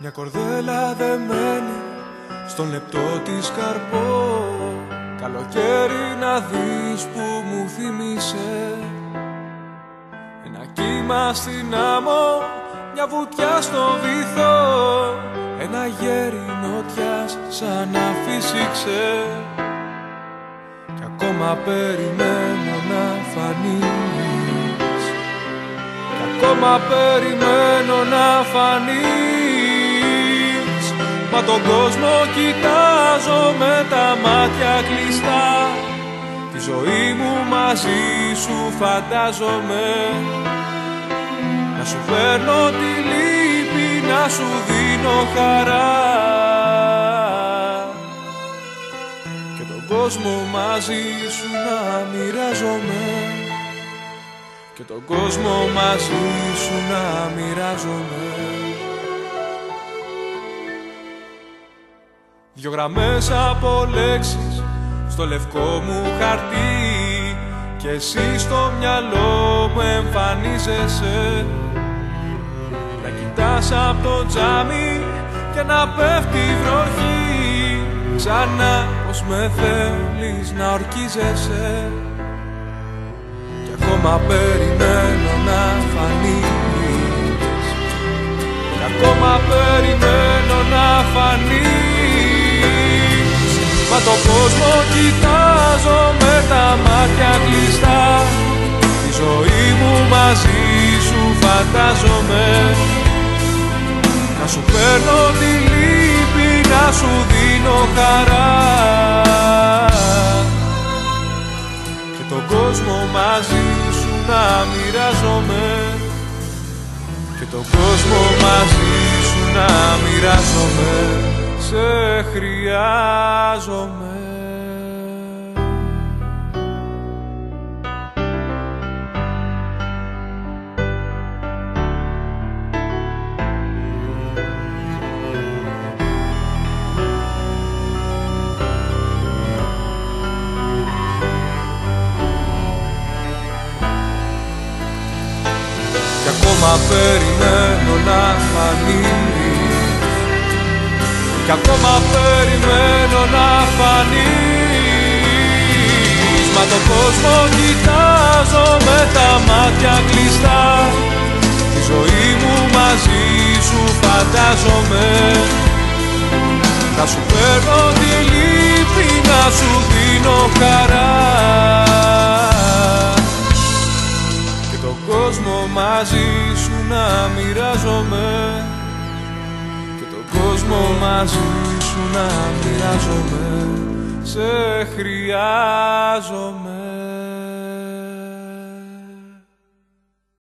Μια κορδέλα δεμένη στον λεπτό της καρπό. Καλοκαίρι να δεις που μου θύμισε. Ένα κύμα στην άμμο, μια βουτιά στο βυθό. Ένα γέρι νότιας σαν να φύσηξε. Κι ακόμα περιμένω να φανείς. Κι ακόμα περιμένω να φανείς. Μα τον κόσμο κοιτάζω με τα μάτια κλειστά. Τη ζωή μου μαζί σου φαντάζομαι. Να σου φέρνω τη λύπη, να σου δίνω χαρά. Και τον κόσμο μαζί σου να μοιράζομαι. Και τον κόσμο μαζί σου να μοιράζομαι. Δυο γραμμές από λέξεις στο λευκό μου χαρτί. Κι εσύ στο μυαλό μου εμφανίζεσαι. Να κοιτάς απ' το τζάμι και να πέφτει η βροχή. Ξανά πως με θέλεις να ορκίζεσαι. Κι ακόμα περιμένω να φανείς. Κι ακόμα περιμένω να φανείς. Μα τον κόσμο κοιτάζω με τα μάτια κλειστά. Τη ζωή μου μαζί σου φαντάζομαι. Να σου φέρνω τη λύπη, να σου δίνω χαρά. Και τον κόσμο μαζί σου να μοιράζομαι. Και τον κόσμο μαζί σου να μοιράζομαι. Σε χρειάζομαι. Κι ακόμα περιμένω να φανείς. Κι ακόμα περιμένω να φανείς. Μα τον κόσμο κοιτάζω με τα μάτια κλειστά. Τη ζωή μου μαζί σου φαντάζομαι. Να σου φέρνω τη λύπη, να σου δίνω χαρά. Και τον κόσμο μαζί σου να μοιράζομαι. Κόσμο μαζί σου να μοιράζομαι. Σε χρειάζομαι.